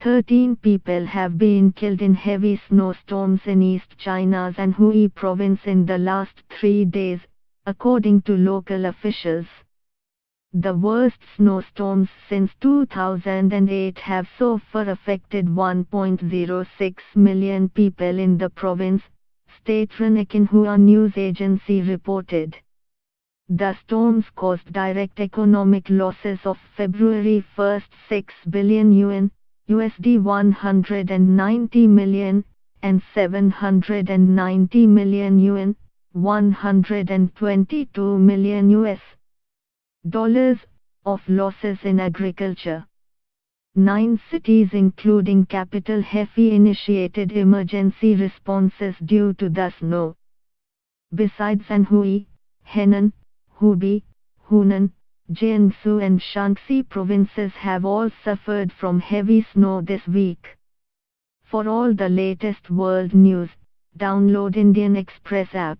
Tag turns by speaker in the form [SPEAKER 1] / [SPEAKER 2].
[SPEAKER 1] 13 people have been killed in heavy snowstorms in East China's Anhui province in the last 3 days, according to local officials. The worst snowstorms since 2008 have so far affected 1.06 million people in the province, state-run Xinhua news agency reported. The storms caused direct economic losses of February 1 6 billion yuan, USD 190 million, and 790 million yuan, 122 million US dollars, of losses in agriculture. 9 cities including capital Hefei initiated emergency responses due to the snow. Besides Anhui, Henan, Hubei, Hunan, Jiangsu and Shanxi provinces have all suffered from heavy snow this week. For all the latest world news, download Indian Express app.